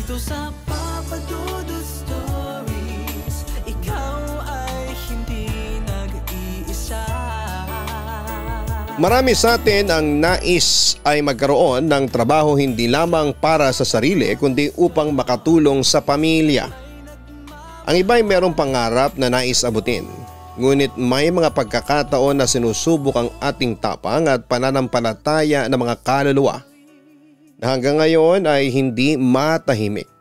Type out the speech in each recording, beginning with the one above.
Dito sa Papa Dudut Stories, ikaw ay hindi nag-iisa. Marami sa atin ang nais ay magkaroon ng trabaho hindi lamang para sa sarili kundi upang makatulong sa pamilya. Ang iba ay merong pangarap na nais abutin. Ngunit may mga pagkakataon na sinusubok ang ating tapang at pananampalataya ng mga kaluluwa na hanggang ngayon ay hindi matahimik.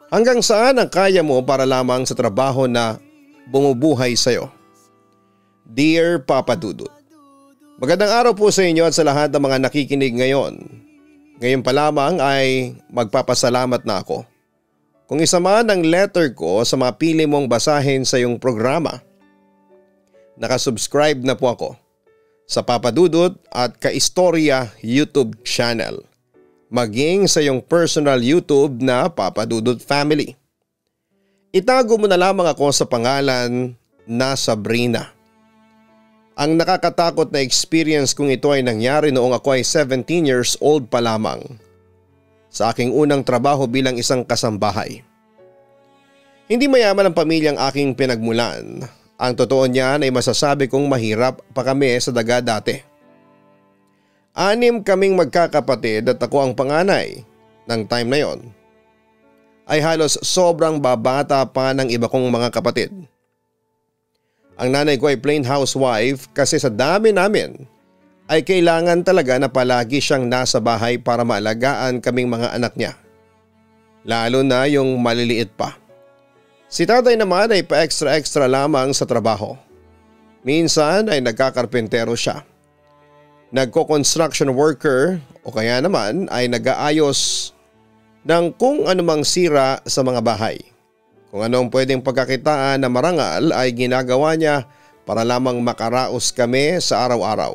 Hanggang saan ang kaya mo para lamang sa trabaho na bumubuhay sa iyo? Dear Papa Dudut, magandang araw po sa inyo at sa lahat ng mga nakikinig ngayon. Ngayon pa lamang ay magpapasalamat na ako. Kung isa man ang letter ko sa mapili mong basahin sa iyong programa. Nakasubscribe na po ako sa Papa Dudut at Kaistorya YouTube channel. Maging sa iyong personal YouTube na Papa Dudut Family. Itago mo na lamang ako sa pangalan na Sabrina. Ang nakakatakot na experience kong ito ay nangyari noong ako ay 17 years old pa lamang. Sa aking unang trabaho bilang isang kasambahay. Hindi mayaman ang pamilyang aking pinagmulan. Ang totoo niyan ay masasabi kong mahirap pa kami sa daga dati. 6 kaming magkakapatid at ako ang panganay ng time na yon. Ay halos sobrang babata pa ng iba kong mga kapatid. Ang nanay ko ay plain housewife kasi sa dami namin ay kailangan talaga na palagi siyang nasa bahay para maalagaan kaming mga anak niya. Lalo na yung maliliit pa. Si tatay naman ay pa-extra lamang sa trabaho. Minsan ay nagkakarpentero siya. Nagko-construction worker o kaya naman ay nag-aayos ng kung anumang sira sa mga bahay. Kung anong pwedeng pagkakitaan na marangal ay ginagawa niya para lamang makaraos kami sa araw-araw.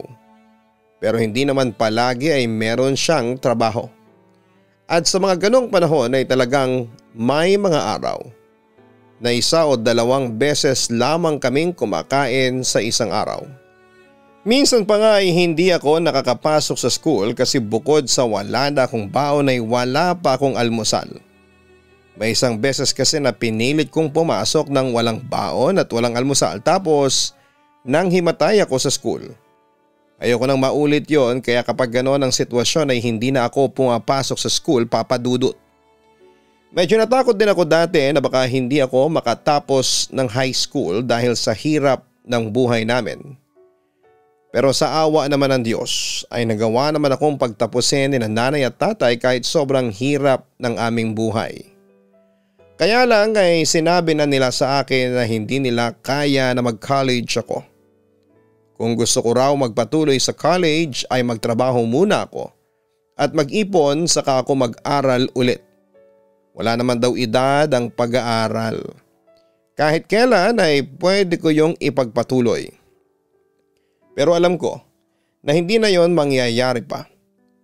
Pero hindi naman palagi ay meron siyang trabaho. At sa mga ganong panahon ay talagang may mga araw na 1 o 2 beses lamang kaming kumakain sa isang araw. Minsan pa nga ay hindi ako nakakapasok sa school kasi bukod sa wala na akong baon ay wala pa akong almusal. May isang beses kasi na pinilit kong pumasok ng walang baon at walang almusal tapos nang himatay ako sa school. Ayoko nang maulit yon kaya kapag gano'n ang sitwasyon ay hindi na ako pumapasok sa school, Papa Dudut. Medyo natakot din ako dati na baka hindi ako makatapos ng high school dahil sa hirap ng buhay namin. Pero sa awa naman ng Diyos ay nagawa naman akong pagtapusin ni nanay at tatay kahit sobrang hirap ng aming buhay. Kaya lang ay sinabi na nila sa akin na hindi nila kaya na mag-college ako. Kung gusto ko raw magpatuloy sa college ay magtrabaho muna ako at mag-ipon saka ako mag-aral ulit. Wala naman daw edad ang pag-aaral. Kahit kailan ay pwede ko yung ipagpatuloy. Pero alam ko na hindi na yon mangyayari pa.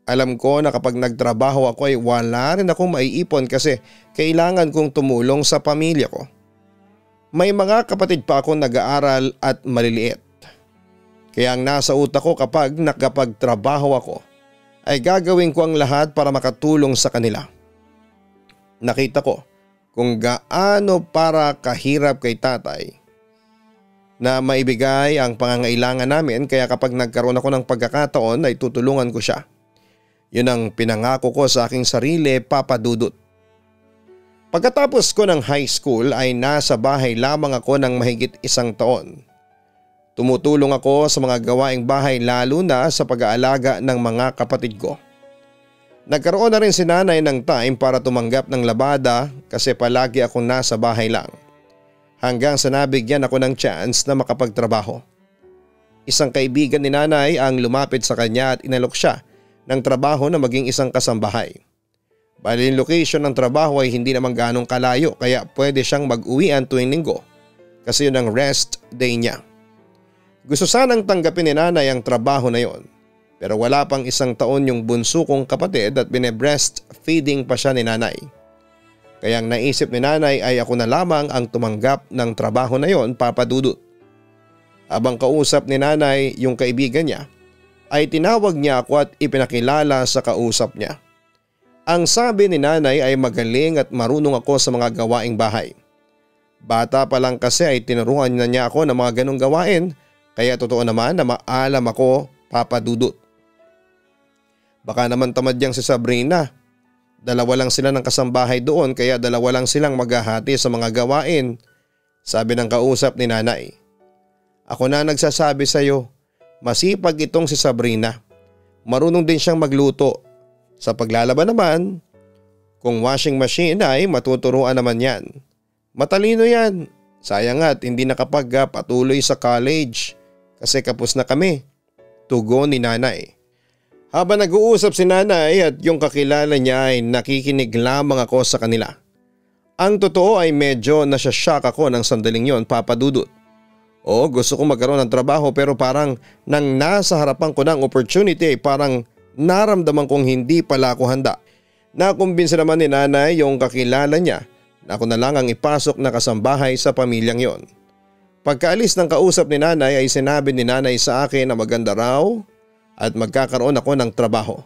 Alam ko na kapag nagtrabaho ako ay wala rin akong maiipon kasi kailangan kong tumulong sa pamilya ko. May mga kapatid pa akong nag-aaral at maliliit. Kaya ang nasa utak ko kapag nakapagtrabaho ako ay gagawin ko ang lahat para makatulong sa kanila. Nakita ko kung gaano para kahirap kay tatay na maibigay ang pangangailangan namin kaya kapag nagkaroon ako ng pagkakataon ay tutulungan ko siya. Yun ang pinangako ko sa aking sarili, Papa Dudut. Pagkatapos ko ng high school ay nasa bahay lamang ako ng mahigit 1 taon. Tumutulong ako sa mga gawaing bahay lalo na sa pag-aalaga ng mga kapatid ko. Nagkaroon na rin si nanay ng time para tumanggap ng labada kasi palagi akong nasa bahay lang. Hanggang sa nabigyan ako ng chance na makapagtrabaho. Isang kaibigan ni nanay ang lumapit sa kanya at inalok siya ng trabaho na maging isang kasambahay. Bali yung location ng trabaho ay hindi naman ganong kalayo kaya pwede siyang mag-uwian tuwing linggo kasi yun ang rest day niya. Gusto sanang tanggapin ni nanay ang trabaho na yon. Pero wala pang 1 taon yung bunso kong kapatid at bine-breastfeeding pa siya ni nanay. Kaya ang naisip ni nanay ay ako na lamang ang tumanggap ng trabaho na yon, Papa Dudut. Habang kausap ni nanay yung kaibigan niya, ay tinawag niya ako at ipinakilala sa kausap niya. Ang sabi ni nanay ay magaling at marunong ako sa mga gawaing bahay. Bata pa lang kasi ay tinuruan na niya ako ng mga ganong gawain, kaya totoo naman na maalam ako, Papa Dudut. Baka naman tamad yang si Sabrina. Dalawa lang sila ng kasambahay doon kaya dalawa lang silang maghahati sa mga gawain, sabi ng kausap ni nanay. Ako na nagsasabi sa iyo, masipag itong si Sabrina. Marunong din siyang magluto. Sa paglalaban naman, kung washing machine ay matuturuan naman yan. Matalino yan. Sayang at hindi nakapagpatuloy sa college kasi kapos na kami. Tugon ni nanay. Habang nag-uusap si nanay at yung kakilala niya ay nakikinig lamang ako sa kanila. Ang totoo ay medyo nasya-shock ako ng sandaling yon, Papa Dudut. O gusto kong magkaroon ng trabaho pero parang nang nasa harapan ko ng opportunity ay parang naramdaman kong hindi pala ako handa. Nakumbinsa naman ni nanay yung kakilala niya na ako na lang ang ipasok na kasambahay sa pamilyang yon. Pagkaalis ng kausap ni nanay ay sinabi ni nanay sa akin na maganda raw at magkakaroon ako ng trabaho.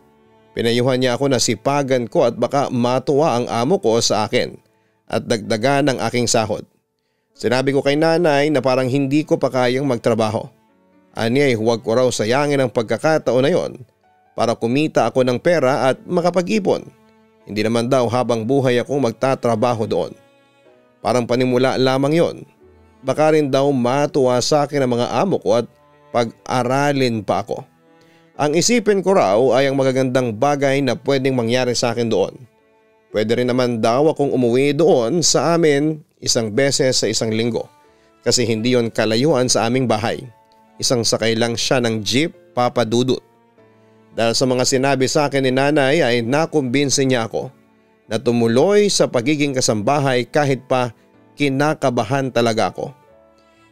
Pinayuhan niya ako na sipagan ko at baka matuwa ang amo ko sa akin at dagdagan ang aking sahod. Sinabi ko kay nanay na parang hindi ko pa kayang magtrabaho. Ani ay huwag ko raw sayangin ang pagkakataon na yon para kumita ako ng pera at makapag-ipon. Hindi naman daw habang buhay akong magtatrabaho doon. Parang panimula lamang yon. Baka rin daw matuwa sa akin ang mga amo ko at pag-aralin pa ako. Ang isipin ko raw ay ang magagandang bagay na pwedeng mangyari sa akin doon. Pwede rin naman daw akong umuwi doon sa amin isang beses sa isang linggo kasi hindi yon kalayuan sa aming bahay. Isang sakay lang siya ng jeep, Papa Dudut. Dahil sa mga sinabi sa akin ni nanay ay nakumbinsi niya ako na tumuloy sa pagiging kasambahay kahit pa kinakabahan talaga ako.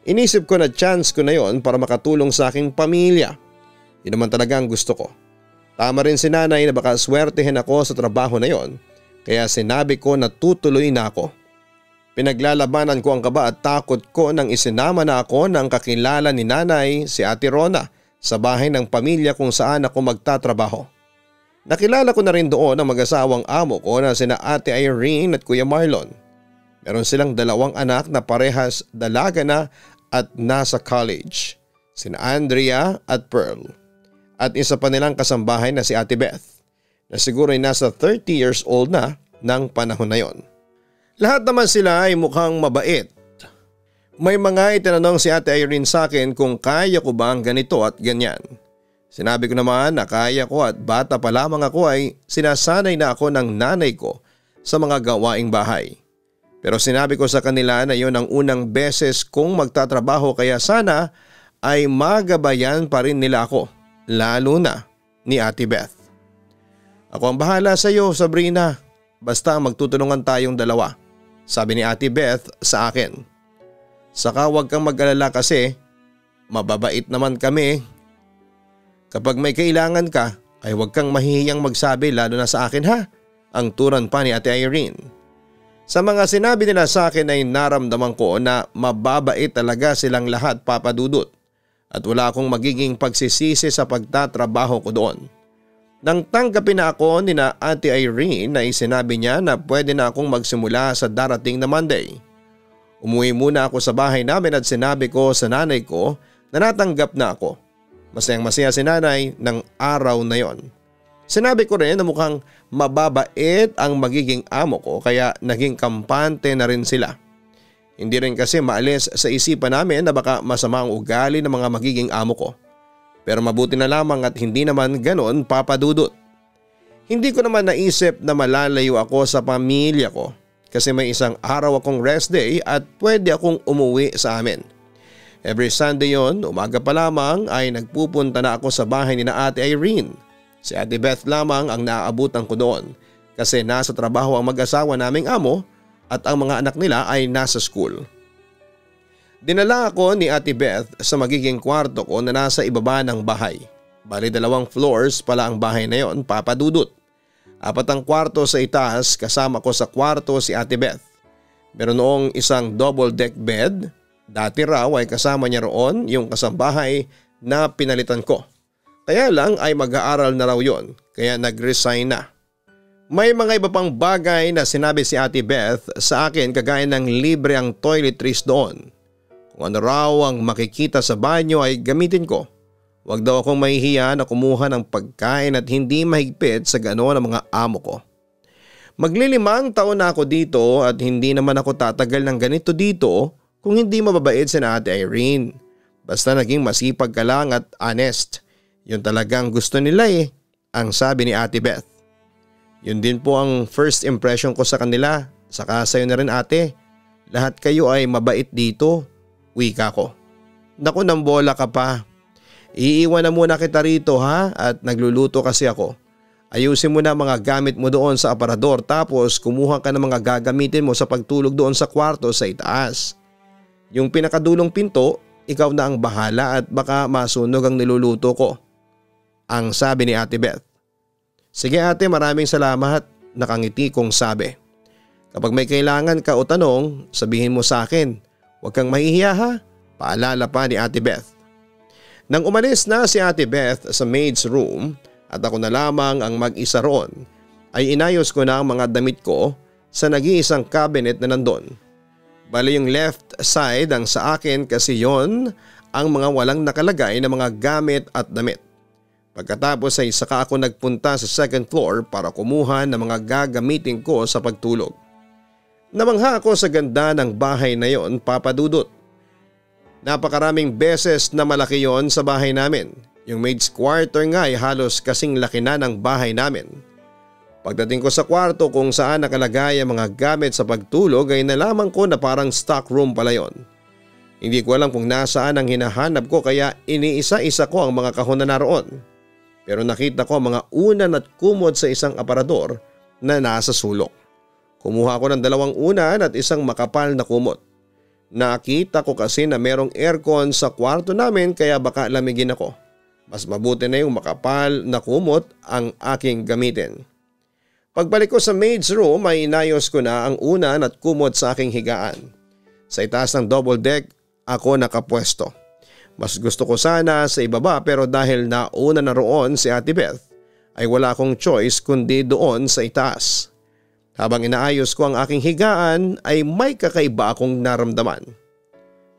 Inisip ko na chance ko na yon para makatulong sa aking pamilya. Yun naman talaga ang gusto ko. Tama rin si nanay na baka swertehin ako sa trabaho na yon kaya sinabi ko na tutuloy na ako. Pinaglalabanan ko ang kaba at takot ko nang isinama na ako ng kakilala ni nanay si Ate Rona sa bahay ng pamilya kung saan ako magtatrabaho. Nakilala ko na rin doon ang mag-asawang amo ko na sina Ate Irene at Kuya Marlon. Meron silang 2 anak na parehas dalaga na at nasa college, sina Andrea at Pearl. At isa pa nilang kasambahay na si Ate Beth na siguro ay nasa 30 years old na ng panahon na yon. Lahat naman sila ay mukhang mabait. May mga itinanong si Ate Irene sa akin kung kaya ko ba ang ganito at ganyan. Sinabi ko naman na kaya ko at bata pa lamang ako ay sinasanay na ako ng nanay ko sa mga gawaing bahay. Pero sinabi ko sa kanila na yon ang unang beses kong magtatrabaho kaya sana ay magabayan pa rin nila ako, lalo na ni Ate Beth. Ako ang bahala sa iyo, Sabrina, basta magtutulungan tayong dalawa, sabi ni Ate Beth sa akin. Saka huwag kang mag-alala kasi mababait naman kami. Kapag may kailangan ka ay huwag kang mahihiyang magsabi lalo na sa akin ha, ang turan pa ni Ate Irene. Sa mga sinabi nila sa akin ay naramdaman ko na mababait talaga silang lahat, Papa Dudut, at wala akong magiging pagsisisi sa pagtatrabaho ko doon. Nang tanggapin na ako ni na Ate Irene na sinabi niya na pwede na akong magsimula sa darating na Monday. Umuwi muna ako sa bahay namin at sinabi ko sa nanay ko na natanggap na ako. Masayang masaya si nanay ng araw na yon. Sinabi ko rin na mukhang mababait ang magiging amo ko kaya naging kampante na rin sila. Hindi rin kasi maalis sa isipan namin na baka masama ang ugali ng mga magiging amo ko. Pero mabuti na lamang at hindi naman ganon, Papa Dudut. Hindi ko naman naisip na malalayo ako sa pamilya ko kasi may isang araw akong rest day at pwede akong umuwi sa amin. Every Sunday yon, umaga pa lamang ay nagpupunta na ako sa bahay ni na Ate Irene. Si Ate Beth lamang ang naaabutan ko doon kasi nasa trabaho ang mag-asawa naming amo at ang mga anak nila ay nasa school. Dinala ako ni Ate Beth sa magiging kwarto ko na nasa ibaba ng bahay. Bali 2 floors pala ang bahay na yon, Papa Dudut. 4 ang kwarto sa itaas, kasama ko sa kwarto si Ate Beth. Meron noong isang double deck bed. Dati raw ay kasama niya roon yung kasambahay na pinalitan ko. Kaya lang ay mag-aaral na raw yon kaya nag-resign na. May mga iba pang bagay na sinabi si Ate Beth sa akin kagaya ng libre ang toiletries doon. Kung ano raw ang makikita sa banyo ay gamitin ko. Huwag daw akong mahihiya na kumuha ng pagkain at hindi mahigpit sa ganoon ang mga amo ko. Maglilimang taon na ako dito at hindi naman ako tatagal ng ganito dito kung hindi mababait si Ate Irene. Basta naging masipag ka lang at honest. Yun talagang gusto nila ang sabi ni Ate Beth. Yun din po ang first impression ko sa kanila, saka sayo na rin ate. Lahat kayo ay mabait dito, wika ko. Naku, nang bola ka pa. Iiwan na muna kita rito ha, at nagluluto kasi ako. Ayusin mo na mga gamit mo doon sa aparador tapos kumuha ka ng mga gagamitin mo sa pagtulog doon sa kwarto sa itaas. Yung pinakadulong pinto, ikaw na ang bahala at baka masunog ang niluluto ko. Ang sabi ni Ate Beth. Sige ate, maraming salamat, nakangiti kong sabi. Kapag may kailangan ka o tanong, sabihin mo sa akin. Huwag kang mahihiya ha, paalala pa ni Ate Beth. Nang umalis na si Ate Beth sa maid's room at ako na lamang ang mag-isa roon, ay inayos ko na ang mga damit ko sa nag-iisang cabinet na nandun. Bali yung left side ang sa akin kasi yon ang mga walang nakalagay na mga gamit at damit. Pagkatapos ay saka ako nagpunta sa second floor para kumuha ng mga gagamitin ko sa pagtulog. Namangha ako sa ganda ng bahay na yon, Papa Dudut. Napakaraming beses na malaki yon sa bahay namin. Yung maid's quarter nga ay halos kasing laki na ng bahay namin. Pagdating ko sa kwarto kung saan nakalagay ang mga gamit sa pagtulog ay nalaman ko na parang stock room pala yon. Hindi ko alam kung nasaan ang hinahanap ko kaya iniisa-isa ko ang mga kahon na naroon. Pero nakita ko ang mga unan at kumot sa isang aparador na nasa sulok. Kumuha ako ng 2 unan at isang makapal na kumot. Nakita ko kasi na merong aircon sa kwarto namin kaya baka lamigin ako. Mas mabuti na yung makapal na kumot ang aking gamitin. Pagbalik ko sa maid's room ay inayos ko na ang unan at kumot sa aking higaan. Sa itaas ng double deck ako nakapwesto. Mas gusto ko sana sa ibaba pero dahil nauna na roon si Ate Beth ay wala akong choice kundi doon sa itaas. Habang inaayos ko ang aking higaan ay may kakaiba akong naramdaman.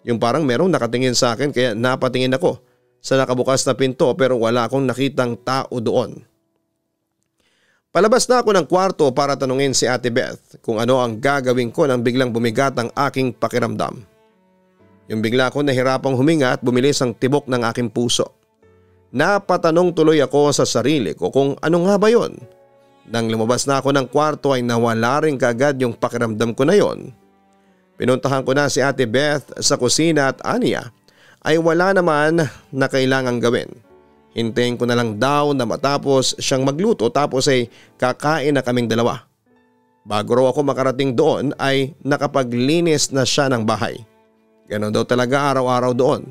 Yung parang merong nakatingin sa akin kaya napatingin ako sa nakabukas na pinto pero wala akong nakitang tao doon. Palabas na ako ng kwarto para tanungin si Ate Beth kung ano ang gagawin ko nang biglang bumigat ang aking pakiramdam. Yung bigla ko nahirapang huminga at bumilis ang tibok ng aking puso. Napatanong tuloy ako sa sarili ko kung ano nga ba yon. Nang lumabas na ako ng kwarto ay nawala rin kaagad yung pakiramdam ko na yon. Pinuntahan ko na si Ate Beth sa kusina at aniya ay wala naman na kailangang gawin. Hintayin ko na lang daw na matapos siyang magluto tapos ay kakain na kaming dalawa. Bago raw ako makarating doon ay nakapaglinis na siya ng bahay. Ganon daw talaga araw-araw doon.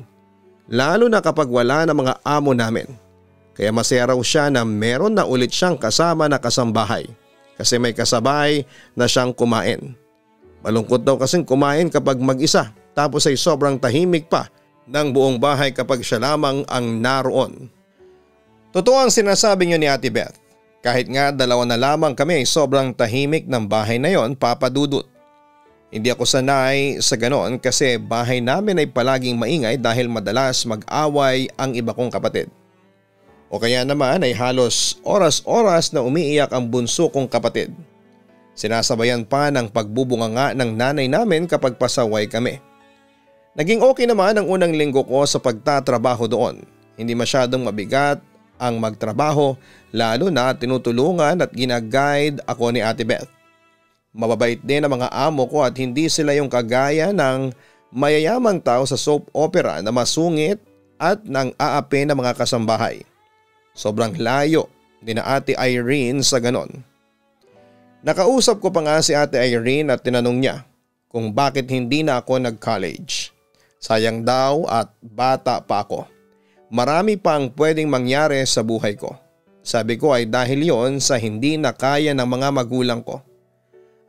Lalo na kapag wala na mga amo namin. Kaya masaya raw siya na meron na ulit siyang kasama na kasambahay. Kasi may kasabay na siyang kumain. Malungkot daw kasing kumain kapag mag-isa tapos ay sobrang tahimik pa ng buong bahay kapag siya lamang ang naroon. Totoo ang sinasabi niyo ni Ate Beth. Kahit nga 2 na lamang kami ay sobrang tahimik ng bahay na yon, Papa Dudut. Hindi ako sanay sa ganon kasi bahay namin ay palaging maingay dahil madalas mag-away ang iba kong kapatid. O kaya naman ay halos oras-oras na umiiyak ang bunso kong kapatid. Sinasabayan pa ng pagbubunganga ng nanay namin kapag pasaway kami. Naging okay naman ang unang linggo ko sa pagtatrabaho doon. Hindi masyadong mabigat ang magtrabaho lalo na tinutulungan at ginaguide ako ni Ate Beth. Mababait din ang mga amo ko at hindi sila yung kagaya ng mayayamang tao sa soap opera na masungit at nang aapi ng mga kasambahay. Sobrang layo din na Ate Irene sa ganon. Nakausap ko pa nga si Ate Irene at tinanong niya kung bakit hindi na ako nag-college. Sayang daw at bata pa ako. Marami pang pwedeng mangyari sa buhay ko. Sabi ko ay dahil yon sa hindi na kaya ng mga magulang ko.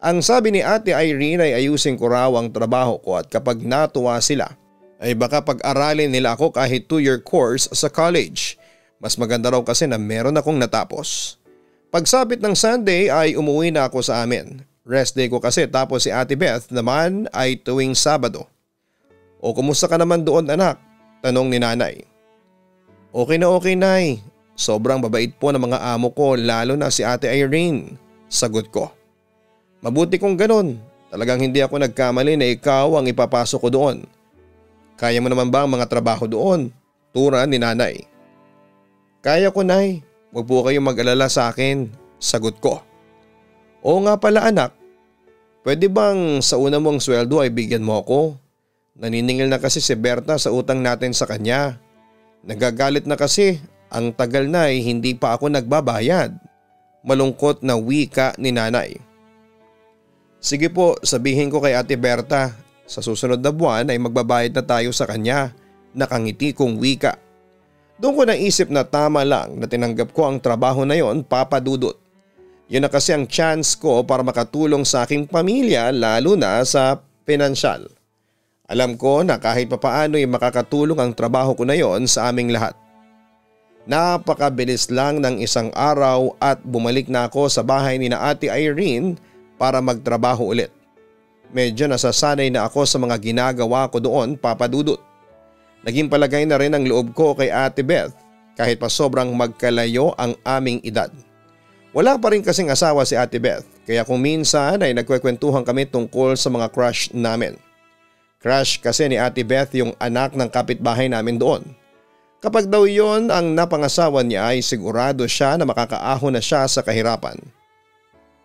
Ang sabi ni Ate Irene ay ayusin ko raw ang trabaho ko at kapag natuwa sila ay baka pag-aralin nila ako kahit 2-year course sa college. Mas maganda raw kasi na meron akong natapos. Pagsapit ng Sunday ay umuwi na ako sa amin. Rest day ko kasi tapos si Ate Beth naman ay tuwing Sabado. O kumusta ka naman doon anak? Tanong ni nanay. Okay na okay nay. Sobrang babait po ng mga amo ko lalo na si Ate Irene. Sagot ko. Mabuti kung ganun. Talagang hindi ako nagkamali na ikaw ang ipapasok ko doon. Kaya mo naman ba ang mga trabaho doon? Tura ni nanay. Kaya ko nay. Huwag po kayong mag-alala sa akin. Sagot ko. Oo nga pala anak. Pwede bang sa una mong sweldo ay bigyan mo ako? Naniningil na kasi si Berta sa utang natin sa kanya. Nagagalit na kasi. Ang tagal na ay hindi pa ako nagbabayad. Malungkot na wika ni nanay. Sige po, sabihin ko kay Ate Berta. Sa susunod na buwan ay magbabayad na tayo sa kanya. Nakangiti kong wika. Doon ko naisip na tama lang na tinanggap ko ang trabaho na yon, Papa Dudut. Yun na kasi ang chance ko para makatulong sa aking pamilya lalo na sa pinansyal. Alam ko na kahit papaano ay makakatulong ang trabaho ko na yon sa aming lahat. Napakabilis lang ng isang araw at bumalik na ako sa bahay ni na Ate Irene para magtrabaho ulit. Medyo nasasanay na ako sa mga ginagawa ko doon, Papa Dudut. Naging palagay na rin ang loob ko kay Ate Beth kahit pa sobrang magkalayo ang aming edad. Wala pa rin kasing asawa si Ate Beth kaya kung minsan ay nagkwekwentuhan kami tungkol sa mga crush namin. Crush kasi ni Ate Beth yung anak ng kapitbahay namin doon. Kapag daw yon ang napangasawa niya ay sigurado siya na makakaahon na siya sa kahirapan.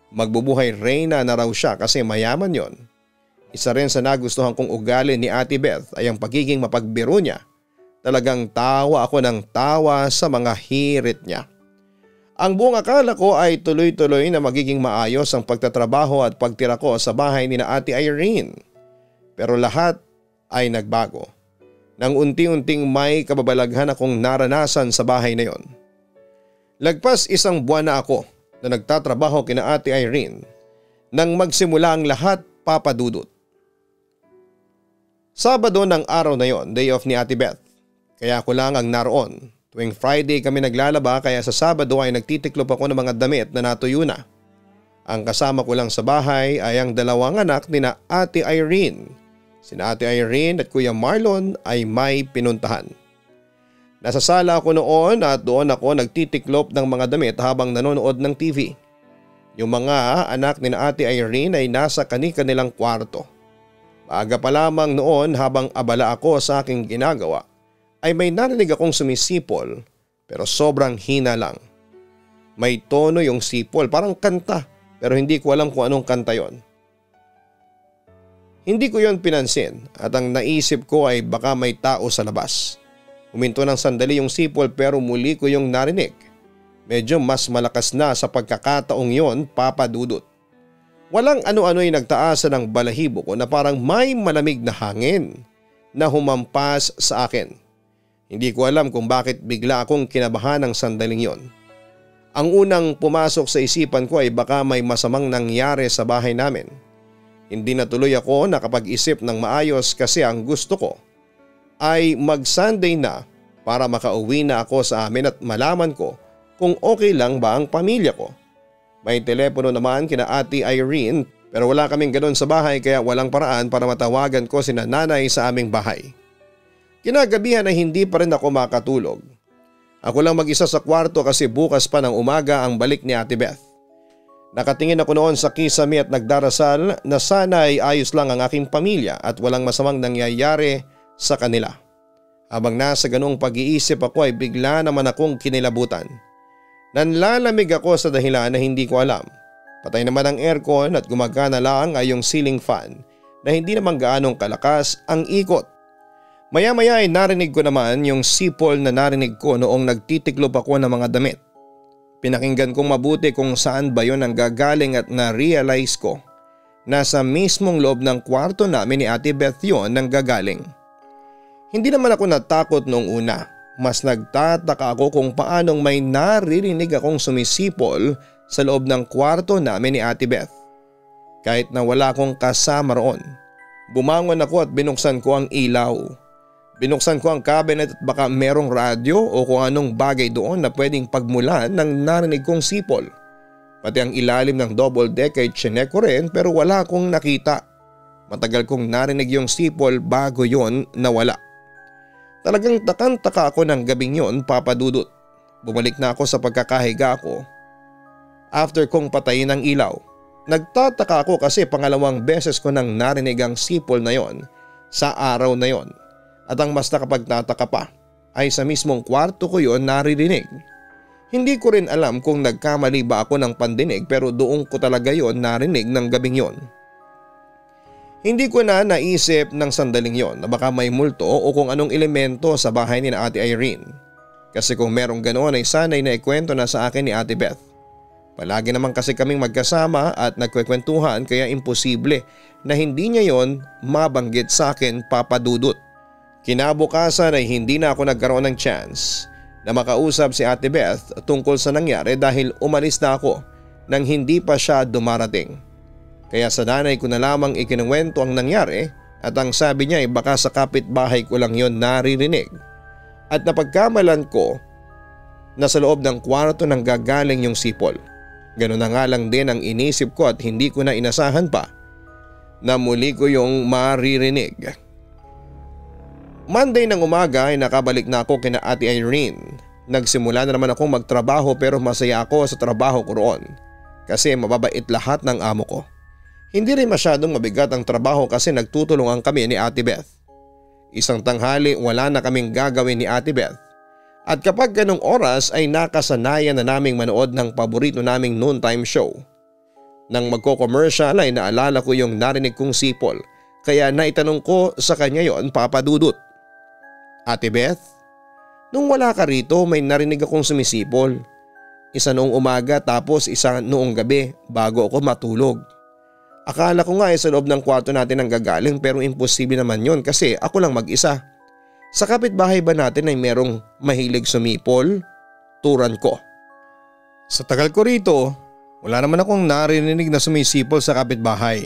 Magbubuhay reyna na raw siya kasi mayaman yon. Isa rin sa nagustuhan kong ugali ni Ate Beth ay ang pagiging mapagbiro niya. Talagang tawa ako ng tawa sa mga hirit niya. Ang buong akala ko ay tuloy-tuloy na magiging maayos ang pagtatrabaho at pagtira ko sa bahay ni na Ate Irene. Pero lahat ay nagbago. Nang unti-unting may kababalaghan akong naranasan sa bahay na yon. Lagpas isang buwan na ako na nagtatrabaho kina Ate Irene nang magsimula ang lahat, Papa Dudut. Sabado ng araw na yon, day off ni Ate Beth. Kaya ako lang ang naroon. Tuwing Friday kami naglalaba kaya sa Sabado ay nagtitiklop ako ng mga damit na natuyo na. Ang kasama ko lang sa bahay ay ang dalawang anak ni na Ate Irene. Sina Ate Irene at Kuya Marlon ay may pinuntahan. Nasa sala ako noon at doon ako nagtitiklop ng mga damit habang nanonood ng TV. Yung mga anak ni na Ate Irene ay nasa kani-kanilang kwarto. Maaga pa lamang noon habang abala ako sa aking ginagawa ay may narinig akong sumisipol pero sobrang hina lang. May tono yung sipol, parang kanta pero hindi ko alam kung anong kanta yon. Hindi ko yon pinansin at ang naisip ko ay baka may tao sa labas. Huminto ng sandali yung sipol pero muli ko yung narinig. Medyo mas malakas na sa pagkakataong yon, Papa Dudut. Walang ano-ano ay nagtaasan ng balahibo ko na parang may malamig na hangin na humampas sa akin. Hindi ko alam kung bakit bigla akong kinabahan ng sandaling yon. Ang unang pumasok sa isipan ko ay baka may masamang nangyari sa bahay namin. Hindi na tuloy ako nakapag-isip ng maayos kasi ang gusto ko ay mag-Sunday na para makauwi na ako sa amin at malaman ko kung okay lang ba ang pamilya ko. May telepono naman kina Ate Irene pero wala kaming ganoon sa bahay kaya walang paraan para matawagan ko sina nanay sa aming bahay. Kinagabihan ay hindi pa rin ako makatulog. Ako lang mag-isa sa kwarto kasi bukas pa ng umaga ang balik ni Ate Beth. Nakatingin ako noon sa kisame at nagdarasal na sana ay ayos lang ang aking pamilya at walang masamang nangyayari sa kanila. Habang nasa ganong pag-iisip ako ay bigla naman akong kinilabutan. Nanlalamig ako sa dahilan na hindi ko alam. Patay naman ang aircon at gumagana lang ay yung ceiling fan na hindi naman gaanong kalakas ang ikot. Maya-maya ay narinig ko naman yung sipol na narinig ko noong nagtitiklop ako ng mga damit. Pinakinggan kong mabuti kung saan ba yon ang gagaling at na-realize ko na sa mismong loob ng kwarto namin ni Ate Beth yon ang gagaling. Hindi naman ako natakot noong una. Mas nagtataka ako kung paanong may naririnig akong sumisipol sa loob ng kwarto namin ni Ate Beth. Kahit na wala akong kasama roon, bumangon ako at binuksan ko ang ilaw. Binuksan ko ang cabinet at baka merong radyo o kung anong bagay doon na pwedeng pagmulan ng narinig kong sipol. Pati ang ilalim ng double deck ay chinek ko rin pero wala akong nakita. Matagal kong narinig yung sipol bago yon nawala. Talagang takang-taka ako ng gabing yon, Papa Dudut. Bumalik na ako sa pagkakahiga ko. After kong patayin ang ilaw, nagtataka ako kasi pangalawang beses ko nang narinig ang sipol na yon sa araw na yon. At ang mas nakapagtataka pa ay sa mismong kwarto ko yon naririnig. Hindi ko rin alam kung nagkamali ba ako ng pandinig pero doon ko talaga yon narinig ng gabing yon. Hindi ko na naisip ng sandaling yon na baka may multo o kung anong elemento sa bahay ni na Ate Irene. Kasi kung merong ganoon ay sanay na ikwento na sa akin ni Ate Beth. Palagi naman kasi kaming magkasama at nagkwekwentuhan kaya imposible na hindi niya yon mabanggit sa akin, Papa Dudut. Kinabukasan ay hindi na ako nagkaroon ng chance na makausap si Ate Beth tungkol sa nangyari dahil umalis na ako nang hindi pa siya dumarating. Kaya sa nanay ko na lamang ikinuwento ang nangyari at ang sabi niya ay baka sa kapitbahay ko lang yon naririnig. At napagkamalan ko na sa loob ng kwarto nang gagaling yung sipol. Ganun na nga lang din ang inisip ko at hindi ko na inasahan pa na muli ko yung maririnig. Monday ng umaga ay nakabalik na ako kina Ate Irene. Nagsimula na naman akong magtrabaho pero masaya ako sa trabaho ko roon kasi mababait lahat ng amo ko. Hindi rin masyadong mabigat ang trabaho kasi nagtutulungan kami ni Ate Beth. Isang tanghali wala na kaming gagawin ni Ate Beth at kapag ganong oras ay nakasanayan na naming manood ng paborito naming noontime show. Nang magko-commercial ay naalala ko yung narinig kong sipol kaya naitanong ko sa kanya yon, Papa Dudut. Ate Beth, nung wala ka rito may narinig akong sumisipol. Isa noong umaga tapos isa noong gabi bago ako matulog. Akala ko nga sa loob ng kwarto natin ang gagaling pero imposible naman yon kasi ako lang mag-isa. Sa kapitbahay ba natin ay merong mahilig sumipol? Turan ko. Sa tagal ko rito, wala naman akong narinig na sumisipol sa kapitbahay.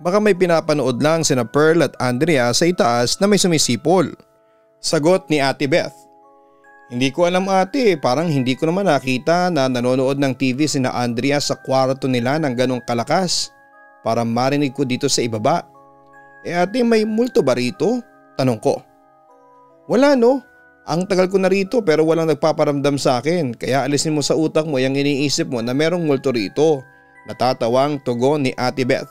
Baka may pinapanood lang sina Pearl at Andrea sa itaas na may sumisipol. Sagot ni Ate Beth. Hindi ko alam ate, parang hindi ko naman nakita na nanonood ng TV sina Andrea sa kwarto nila ng ganong kalakas. Para marinig ko dito sa ibaba. Ate, may multo ba rito? Tanong ko. Wala no, ang tagal ko na rito pero walang nagpaparamdam sa akin kaya alisin mo sa utak mo yung iniisip mo na merong multo rito. Natatawang tugon ni Ate Beth.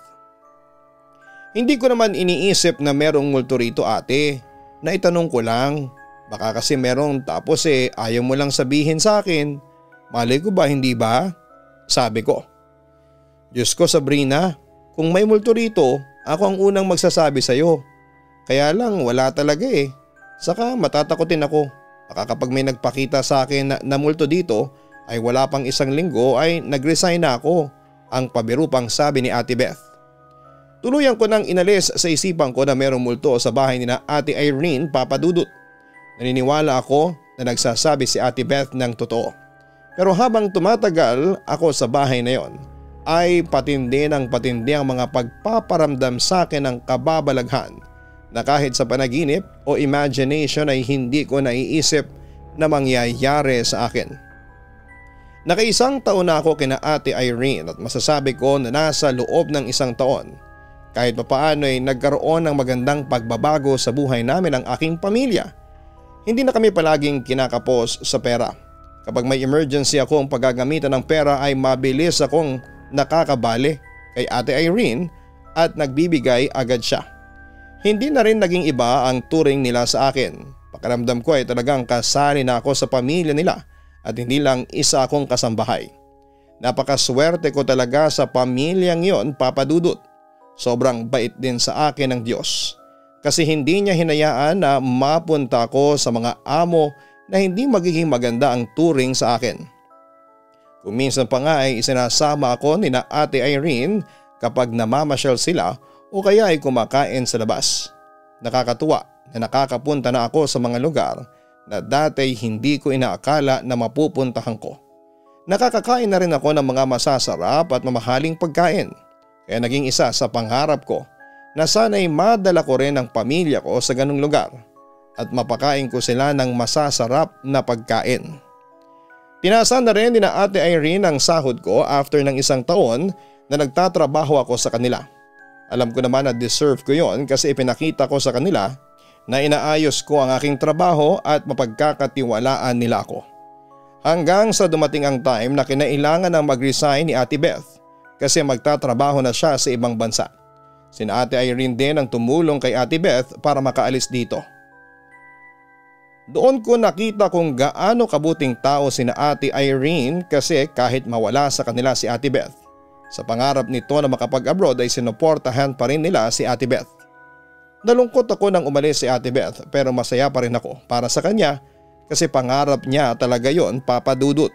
Hindi ko naman iniisip na merong multo rito ate. Naitanong ko lang. Baka kasi merong tapos ayaw mo lang sabihin sa akin. Malay ko ba hindi ba? Sabi ko. Diyos ko Sabrina, kung may multo rito, ako ang unang magsasabi sa'yo. Kaya lang wala talaga Saka matatakotin ako. Baka kapag may nagpakita sa akin na multo dito ay wala pang isang linggo ay nag-resign na ako. Ang pabirupang sabi ni Ate Beth. Tuluyan ko nang inalis sa isipan ko na merong multo sa bahay ni na Ate Irene, Papa Dudut. Naniniwala ako na nagsasabi si Ate Beth ng totoo. Pero habang tumatagal ako sa bahay na yon, ay patindi ang mga pagpaparamdam sa akin ng kababalaghan na kahit sa panaginip o imagination ay hindi ko naiisip na mangyayari sa akin. Nakaisang taon na ako kina Ate Irene at masasabi ko na nasa loob ng isang taon. Kahit papaano ay nagkaroon ng magandang pagbabago sa buhay namin ang aking pamilya. Hindi na kami palaging kinakapos sa pera. Kapag may emergency akong paggagamitan ng pera ay mabilis akong nakakabali kay Ate Irene at nagbibigay agad siya. Hindi na rin naging iba ang turing nila sa akin. Pakiramdam ko ay talagang kasali na ako sa pamilya nila at hindi lang isa akong kasambahay. Napakaswerte ko talaga sa pamilyang yon, Papa Dudut. Sobrang bait din sa akin ng Diyos. Kasi hindi niya hinayaan na mapunta ako sa mga amo na hindi magiging maganda ang turing sa akin. Kung minsan pa nga ay isinasama ako ni na Ate Irene kapag namamasyal sila o kaya ay kumakain sa labas. Nakakatuwa na nakakapunta na ako sa mga lugar na dati hindi ko inaakala na mapupuntahan ko. Nakakakain na rin ako ng mga masasarap at mamahaling pagkain. Kaya naging isa sa pangarap ko na sana'y madala ko rin ang pamilya ko sa ganung lugar at mapakain ko sila ng masasarap na pagkain. Pinasa na rin ni na Ate Irene ang sahod ko after ng isang taon na nagtatrabaho ako sa kanila. Alam ko naman na deserve ko yon kasi ipinakita ko sa kanila na inaayos ko ang aking trabaho at mapagkakatiwalaan nila ako. Hanggang sa dumating ang time na kinailangan ng mag-resign ni Ate Beth kasi magtatrabaho na siya sa ibang bansa. Sina Ate Irene din ang tumulong kay Ate Beth para makaalis dito. Doon ko nakita kung gaano kabuting tao sina Ate Irene kasi kahit mawala sa kanila si Ate Beth, sa pangarap nito na makapag-abroad ay sinuportahan pa rin nila si Ate Beth. Nalungkot ako nang umalis si Ate Beth pero masaya pa rin ako para sa kanya kasi pangarap niya talaga yon, Papa Dudut.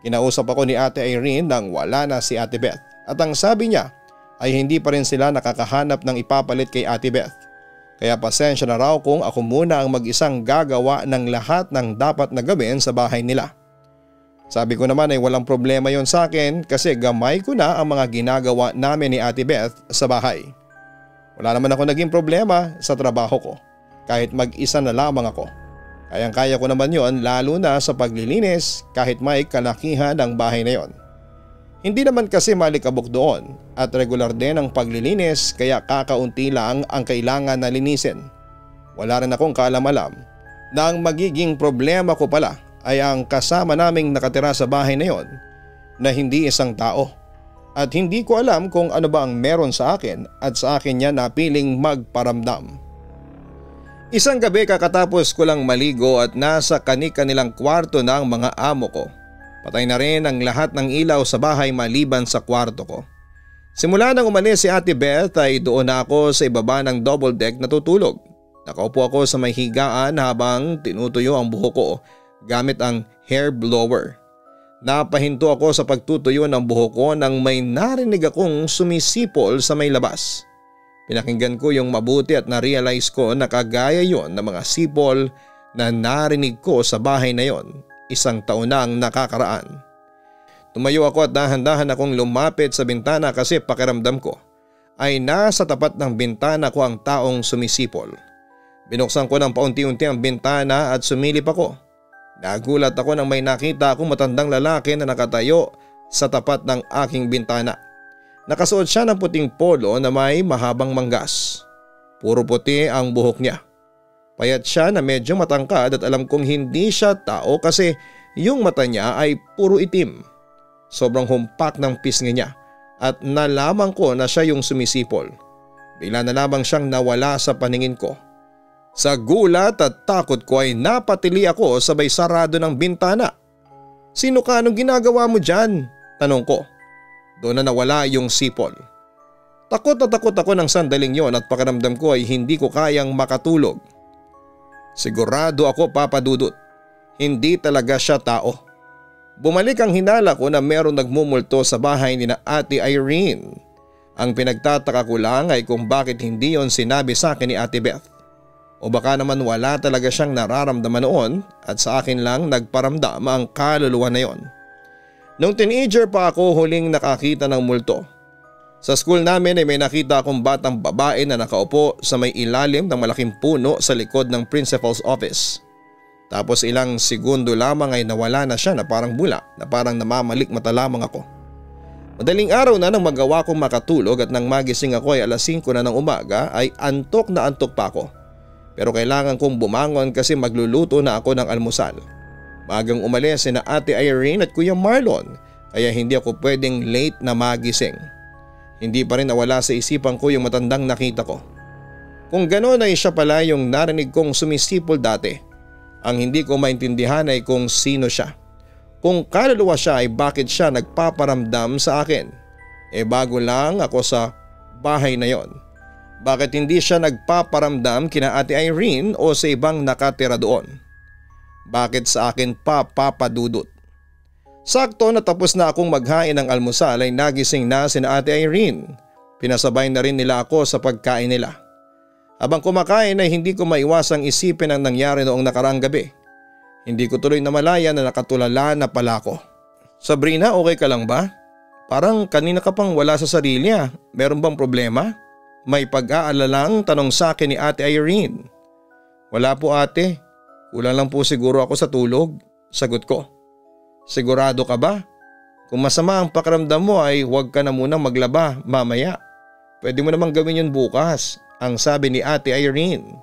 Kinausap ako ni Ate Irene nang wala na si Ate Beth at ang sabi niya ay hindi pa rin sila nakakahanap ng ipapalit kay Ate Beth. Kaya pasensya na raw kung ako muna ang mag-isang gagawa ng lahat ng dapat na gawin sa bahay nila. Sabi ko naman ay walang problema yon sa akin kasi gamay ko na ang mga ginagawa namin ni Ate Beth sa bahay. Wala naman ako naging problema sa trabaho ko kahit mag-isa na lamang ako. Kayang-kaya ko naman yon lalo na sa paglilinis kahit may kalakihan ang bahay na yon. Hindi naman kasi malikabok doon at regular din ang paglilinis kaya kakaunti lang ang kailangan na linisin. Wala rin akong kaalam-alam na ang magiging problema ko pala ay ang kasama naming nakatira sa bahay na yon na hindi isang tao. At hindi ko alam kung ano ba ang meron sa akin at sa akin niya napiling magparamdam. Isang gabi kakatapos ko lang maligo at nasa kani-kanilang kwarto na ang mga amo ko. Patay na rin ang lahat ng ilaw sa bahay maliban sa kwarto ko. Simula nang umalis si Ate Beth ay doon na ako sa ibaba ng double deck natutulog. Nakaupo ako sa may higaan habang tinutuyo ang buhok ko gamit ang hair blower. Napahinto ako sa pagtutuyo ng buhok ko nang may narinig akong sumisipol sa may labas. Pinakinggan ko yung mabuti at na-realize ko na kagaya yon ng mga sipol na narinig ko sa bahay na yon. Isang taon na ang nakakaraan. Tumayo ako at dahan-dahan akong lumapit sa bintana kasi pakiramdam ko ay nasa tapat ng bintana ko ang taong sumisipol. Binuksan ko ng paunti-unti ang bintana at sumilip ako. Nagulat ako nang may nakita akong matandang lalaki na nakatayo sa tapat ng aking bintana. Nakasuot siya ng puting polo na may mahabang manggas. Puro puti ang buhok niya. Payat siya na medyo matangkad at alam kong hindi siya tao kasi yung mata niya ay puro itim. Sobrang humpak ng pisngi niya at nalaman ko na siya yung sumisipol. Bigla na lamang siyang nawala sa paningin ko. Sa gulat at takot ko ay napatili ako sabay sarado ng bintana. "Sino ka? Anong ginagawa mo dyan?" tanong ko. Doon na nawala yung sipol. Takot na takot ako ng sandaling yon at pakiramdam ko ay hindi ko kayang makatulog. Sigurado ako, Papa Dudut, hindi talaga siya tao. Bumalik ang hinala ko na merong nagmumulto sa bahay ni na Ate Irene. Ang pinagtataka ko lang ay kung bakit hindi yon sinabi sa akin ni Ate Beth. O baka naman wala talaga siyang nararamdaman noon at sa akin lang nagparamdam ang kaluluwa na yon. Nung teenager pa ako huling nakakita ng multo. Sa school namin ay may nakita akong batang babae na nakaupo sa may ilalim ng malaking puno sa likod ng principal's office. Tapos ilang segundo lamang ay nawala na siya na parang bula na parang namamalikmata lamang ako. Madaling araw na nang magawa kong makatulog at nang magising ako ay 5:00 na ng umaga ay antok na antok pa ako. Pero kailangan kong bumangon kasi magluluto na ako ng almusal. Magang umalis sina Ate Irene at Kuya Marlon kaya hindi ako pwedeng late na magising. Hindi pa rin nawala sa isipan ko yung matandang nakita ko. Kung gano'n ay siya pala yung narinig kong sumisipol dati. Ang hindi ko maintindihan ay kung sino siya. Kung kaluluwa siya ay bakit siya nagpaparamdam sa akin. Bago lang ako sa bahay na yon. Bakit hindi siya nagpaparamdam kina Ate Irene o sa ibang nakatira doon? Bakit sa akin pa, Papa Dudut? Sakto natapos na akong maghain ng almusal ay nagising na sina Ate Irene. Pinasabay na rin nila ako sa pagkain nila. Habang kumakain ay hindi ko maiwasang isipin ang nangyari noong nakaraang gabi. Hindi ko tuloy namalayan na nakatulala na pala ako. "Sabrina, okay ka lang ba? Parang kanina ka pang wala sa sarili ah. Meron bang problema?" May pag-aalalang tanong sa akin ni Ate Irene. "Wala po ate. Kulang lang po siguro ako sa tulog," sagot ko. Sigurado ka ba? Kung masama ang pakiramdam mo ay huwag ka na munang maglaba mamaya. Pwede mo namang gawin yun bukas, ang sabi ni Ate Irene.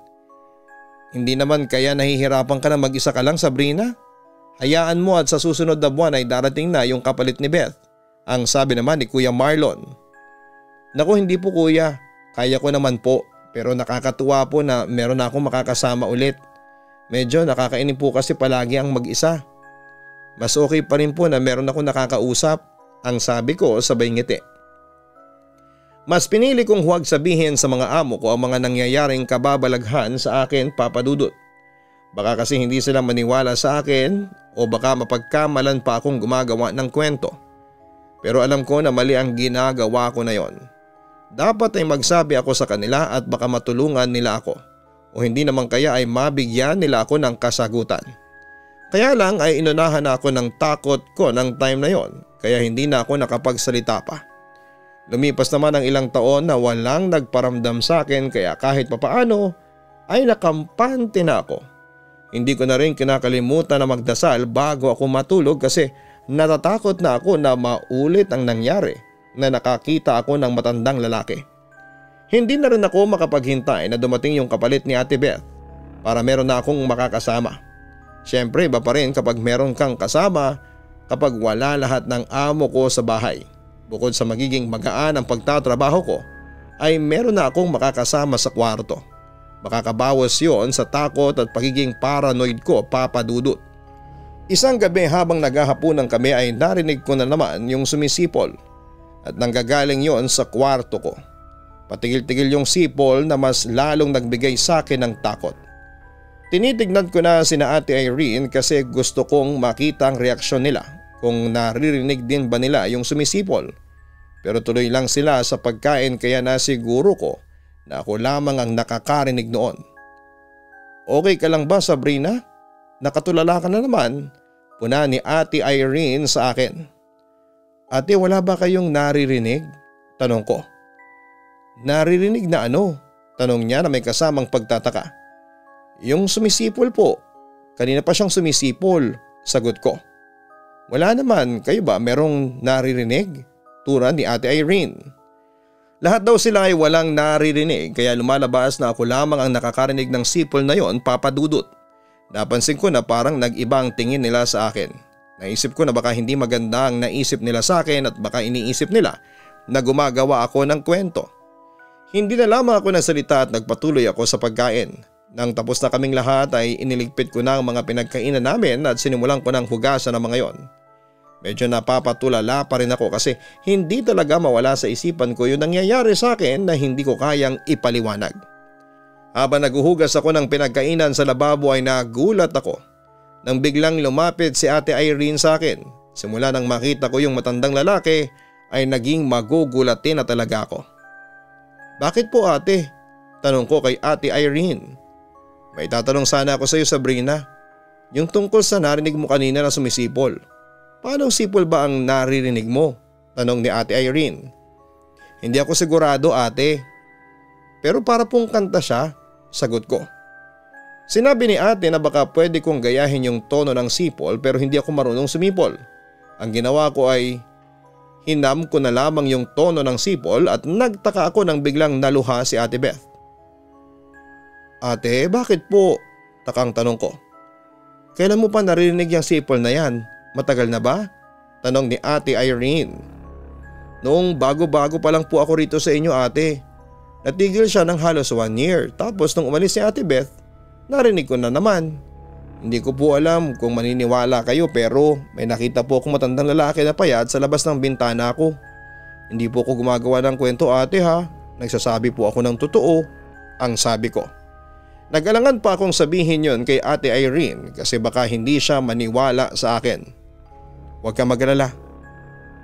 Hindi naman kaya nahihirapan ka na mag-isa ka lang, Sabrina? Hayaan mo at sa susunod na buwan ay darating na yung kapalit ni Beth, ang sabi naman ni Kuya Marlon. Naku, hindi po kuya, kaya ko naman po, pero nakakatuwa po na meron na akong makakasama ulit. Medyo nakakainin po kasi palagi ang mag-isa. Mas okay pa rin po na meron akong nakakausap, ang sabi ko sabay ngiti. Mas pinili kong huwag sabihin sa mga amo ko ang mga nangyayaring kababalaghan sa akin, Papa Dudut. Baka kasi hindi sila maniwala sa akin o baka mapagkamalan pa akong gumagawa ng kwento. Pero alam ko na mali ang ginagawa ko na yon. Dapat ay magsabi ako sa kanila at baka matulungan nila ako o hindi naman kaya ay mabigyan nila ako ng kasagutan. Kaya lang ay inunahan ako ng takot ko ng time na yon kaya hindi na ako nakapagsalita pa. Lumipas naman ang ilang taon na walang nagparamdam sa akin kaya kahit papaano ay nakampante na ako. Hindi ko na rin kinakalimutan na magdasal bago ako matulog kasi natatakot na ako na maulit ang nangyari na nakakita ako ng matandang lalaki. Hindi na rin ako makapaghintay na dumating yung kapalit ni Ate Beth para meron na akong makakasama. Siyempre iba pa rin kapag meron kang kasama kapag wala lahat ng amo ko sa bahay. Bukod sa magiging magaan ang pagtatrabaho ko ay meron na akong makakasama sa kwarto. Makakabawas yon sa takot at pagiging paranoid ko, Papa Dudut. Isang gabi habang naghahapunan kami ay narinig ko na naman yung sumisipol at nanggagaling yon sa kwarto ko. Patigil-tigil yung sipol na mas lalong nagbigay sa akin ng takot. Tinitignan ko na sina Ate Irene kasi gusto kong makita ang reaksyon nila kung naririnig din ba nila yung sumisipol. Pero tuloy lang sila sa pagkain kaya nasiguro ko na ako lamang ang nakakarinig noon. Okay ka lang ba, Sabrina? Nakatulala ka na naman, puna ni Ate Irene sa akin. Ate, wala ba kayong naririnig? Tanong ko. Naririnig na ano? Tanong niya na may kasamang pagtataka. Yung sumisipol po. Kanina pa siyang sumisipol, sagot ko. Wala naman, kayo ba merong naririnig? Tura ni Ate Irene. Lahat daw sila ay walang naririnig kaya lumalabas na ako lamang ang nakakarinig ng sipol na yon, Papa Dudut. Napansin ko na parang nag-iba ang tingin nila sa akin. Naisip ko na baka hindi maganda ang naisip nila sa akin at baka iniisip nila na gumagawa ako ng kwento. Hindi na lamang ako nagsalita at nagpatuloy ako sa pagkain. Nang tapos na kaming lahat ay iniligpit ko na ang mga pinagkainan namin at sinimulan ko ng hugasan ng mga yon. Medyo napapatulala pa rin ako kasi hindi talaga mawala sa isipan ko yung nangyayari sa akin na hindi ko kayang ipaliwanag. Habang naguhugas ako ng pinagkainan sa lababo ay nagulat ako nang biglang lumapit si Ate Irene sa akin. Simula nang makita ko yung matandang lalaki ay naging magugulatin na talaga ako. Bakit po ate? Tanong ko kay Ate Irene. May tatanong sana ako sa iyo, Sabrina. Yung tungkol sa narinig mo kanina na sumisipol. Paano sipol ba ang naririnig mo? Tanong ni Ate Irene. Hindi ako sigurado ate. Pero para pong kanta siya, sagot ko. Sinabi ni ate na baka pwede kong gayahin yung tono ng sipol pero hindi ako marunong sumipol. Ang ginawa ko ay hinam ko na lamang yung tono ng sipol at nagtaka ako nang biglang naluha si Ate Beth. Ate, bakit po? Takang tanong ko. Kailan mo pa naririnig yung sipol na yan? Matagal na ba? Tanong ni Ate Irene. Noong bago-bago pa lang po ako rito sa inyo ate. Natigil siya ng halos 1 year tapos nung umalis si Ate Beth, narinig ko na naman. Hindi ko po alam kung maniniwala kayo pero may nakita po akong matandang lalaki na payat sa labas ng bintana ko. Hindi po ako gumagawa ng kwento ate ha. Nagsasabi po ako ng totoo, ang sabi ko. Nag-alangan pa akong sabihin yon kay Ate Irene kasi baka hindi siya maniwala sa akin. Huwag ka mag-alala.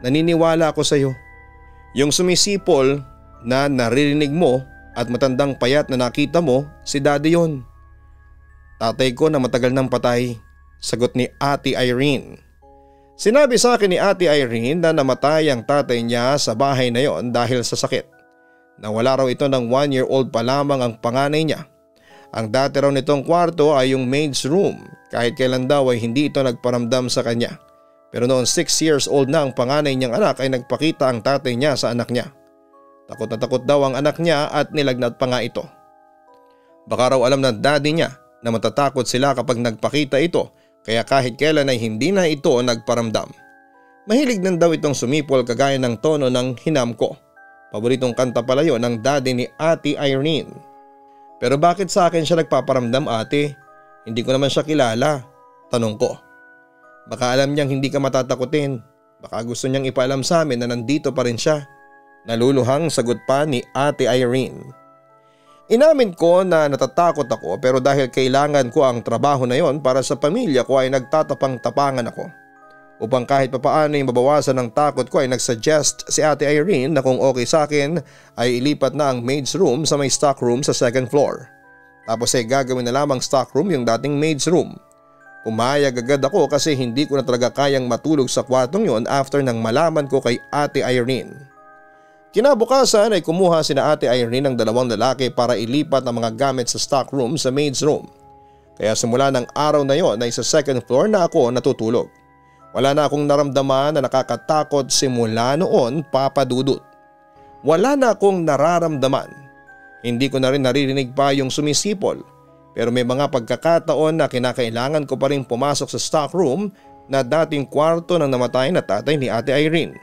Naniniwala ako sa iyo. Yung sumisipol na naririnig mo at matandang payat na nakita mo, si Daddy yon. Tatay ko na matagal nang patay, sagot ni Ate Irene. Sinabi sa akin ni Ate Irene na namatay ang tatay niya sa bahay na yon dahil sa sakit. Nawala raw ito ng 1-year-old pa lamang ang panganay niya. Ang dati raw nitong kwarto ay yung maid's room kahit kailan daw ay hindi ito nagparamdam sa kanya. Pero noon 6 years old na ang panganay niyang anak ay nagpakita ang tatay niya sa anak niya. Takot na takot daw ang anak niya at nilagnat pa nga ito. Baka raw alam ng daddy niya na matatakot sila kapag nagpakita ito kaya kahit kailan ay hindi na ito nagparamdam. Mahilig din daw itong sumipol kagaya ng tono ng hinam ko. Paboritong kanta pala yun ng daddy ni Ate Irene. Pero bakit sa akin siya nagpaparamdam ate? Hindi ko naman siya kilala. Tanong ko. Baka alam niyang hindi ka matatakutin. Baka gusto niyang ipaalam sa amin na nandito pa rin siya. Naluluhang sagot pa ni Ate Irene. Inamin ko na natatakot ako pero dahil kailangan ko ang trabaho na yon para sa pamilya ko ay nagtatapang-tapangan ako. Upang kahit papaano ay mabawasan ng takot ko ay nagsuggest si Ate Irene na kung okay sa akin ay ilipat na ang maid's room sa may stock room sa second floor. Tapos ay gagawin na lamang stock room yung dating maid's room. Pumayag agad ako kasi hindi ko na talaga kayang matulog sa kwartong yon after nang malaman ko kay Ate Irene. Kinabukasan ay kumuha sina Ate Irene ng 2 lalaki para ilipat ang mga gamit sa stock room sa maid's room. Kaya simula ng araw na yon ay sa second floor na ako natutulog. Wala na akong naramdaman na nakakatakot simula noon, Papa Dudut. Wala na akong nararamdaman. Hindi ko na rin naririnig pa yung sumisipol. Pero may mga pagkakataon na kinakailangan ko pa rin pumasok sa stock room na dating kwarto ng namatay na tatay ni Ate Irene.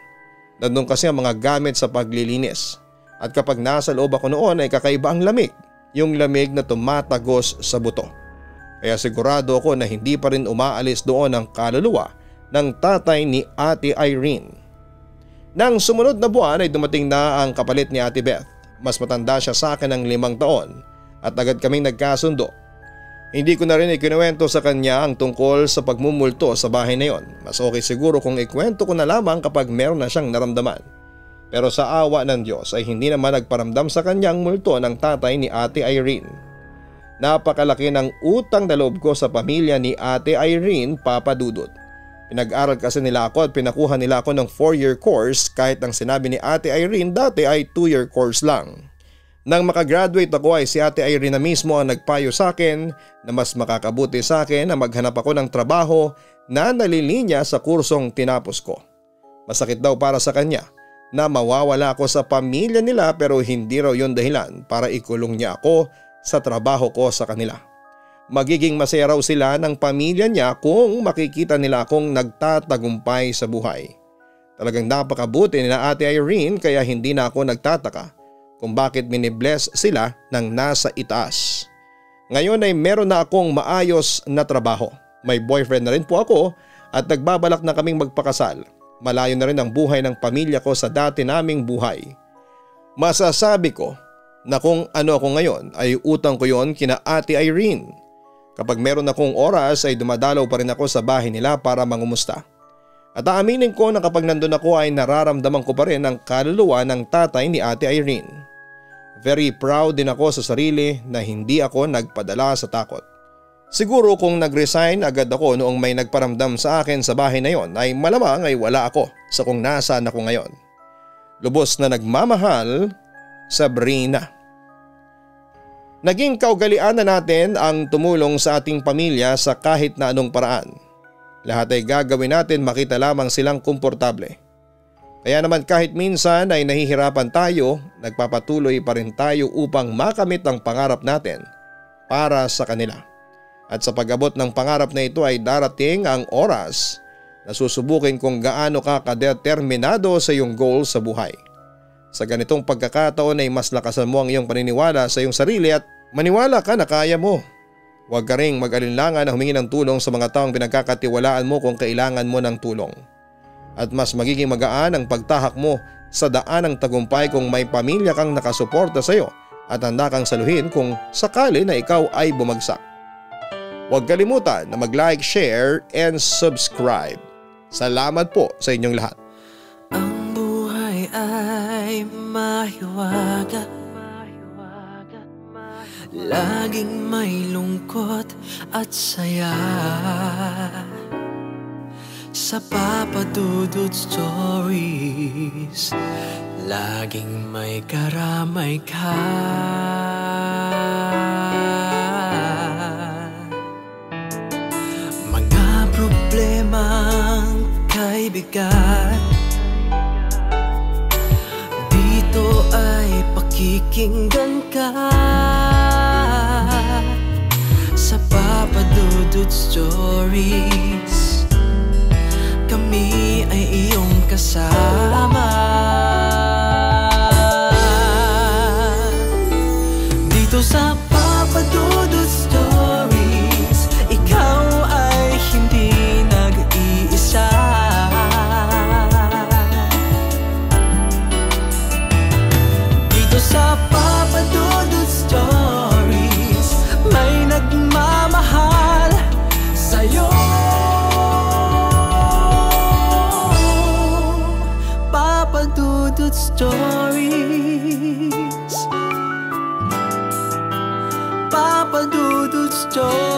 Nandun kasi ang mga gamit sa paglilinis. At kapag nasa loob ako noon ay kakaiba ang lamig. Yung lamig na tumatagos sa buto. Kaya sigurado ako na hindi pa rin umaalis doon ang kaluluwa ng tatay ni Ate Irene. Nang sumunod na buwan ay dumating na ang kapalit ni Ate Beth. Mas matanda siya sa akin ng 5 taon at agad kaming nagkasundo. Hindi ko na rin ikinuwento sa kanya ang tungkol sa pagmumulto sa bahay na yon. Mas okay siguro kung ikwento ko na lamang kapag meron na siyang naramdaman. Pero sa awa ng Diyos ay hindi naman nagparamdam sa kanyang multo ng tatay ni Ate Irene. Napakalaki ng utang na loob ko sa pamilya ni Ate Irene, Papa Dudut. Pinag-aral kasi nila ako at pinakuha nila ako ng 4-year course kahit ang sinabi ni Ate Irene dati ay 2-year course lang. Nang makagraduate ako ay si Ate Irene na mismo ang nagpayo sa akin na mas makakabuti sa akin na maghanap ako ng trabaho na nalilinya sa kursong tinapos ko. Masakit daw para sa kanya na mawawala ako sa pamilya nila pero hindi raw yun dahilan para ikulong niya ako sa trabaho ko sa kanila. Magiging masaya raw sila ng pamilya niya kung makikita nila akong nagtatagumpay sa buhay. Talagang napakabuti ni na Ate Irene kaya hindi na ako nagtataka kung bakit minibless sila ng nasa itaas. Ngayon ay meron na akong maayos na trabaho. May boyfriend na rin po ako at nagbabalak na kaming magpakasal. Malayo na rin ang buhay ng pamilya ko sa dati naming buhay. Masasabi ko na kung ano ako ngayon ay utang ko yon kina Ate Irene. Kapag meron akong oras ay dumadalaw pa rin ako sa bahay nila para mangumusta. At aaminin ko na kapag nandun ako ay nararamdaman ko pa rin ang kaluluwa ng tatay ni Ate Irene. Very proud din ako sa sarili na hindi ako nagpadala sa takot. Siguro kung nag-resign agad ako noong may nagparamdam sa akin sa bahay na yon ay malamang ay wala ako sa kung nasaan ako ngayon. Lubos na nagmamahal, Sabrina. Naging kaugalian na natin ang tumulong sa ating pamilya sa kahit na anong paraan. Lahat ay gagawin natin makita lamang silang komportable. Kaya naman kahit minsan ay nahihirapan tayo, nagpapatuloy pa rin tayo upang makamit ang pangarap natin para sa kanila. At sa pag-abot ng pangarap na ito ay darating ang oras na susubukin kung gaano ka kadeterminado sa iyong goal sa buhay. Sa ganitong pagkakataon ay mas lakasan mo ang iyong paniniwala sa iyong sarili at maniwala ka na kaya mo. Huwag ka ring mag-alinlangan na humingi ng tulong sa mga taong pinagkakatiwalaan mo kung kailangan mo ng tulong. At mas magiging magaan ang pagtahak mo sa daan ng tagumpay kung may pamilya kang nakasuporta sa iyo at handa kang saluhin kung sakali na ikaw ay bumagsak. Huwag kalimutan na mag-like, share, and subscribe. Salamat po sa inyong lahat. Ang buhay ay mahiwaga, laging may lungkot at saya. Sa Papa Dudut Stories, laging may karamay ka. Mga problemang bigat, dito ay pakikinggan ka. Sa Papa Dudut Stories, kami ay iyong kasama. Dito sa Papa Dudut Stories, ikaw ay hindi nag-iisa. Dito sa Papa Dudut Stories, may nagmamahal sa'yo. Papa Dudut Stories, Papa Dudut Stories.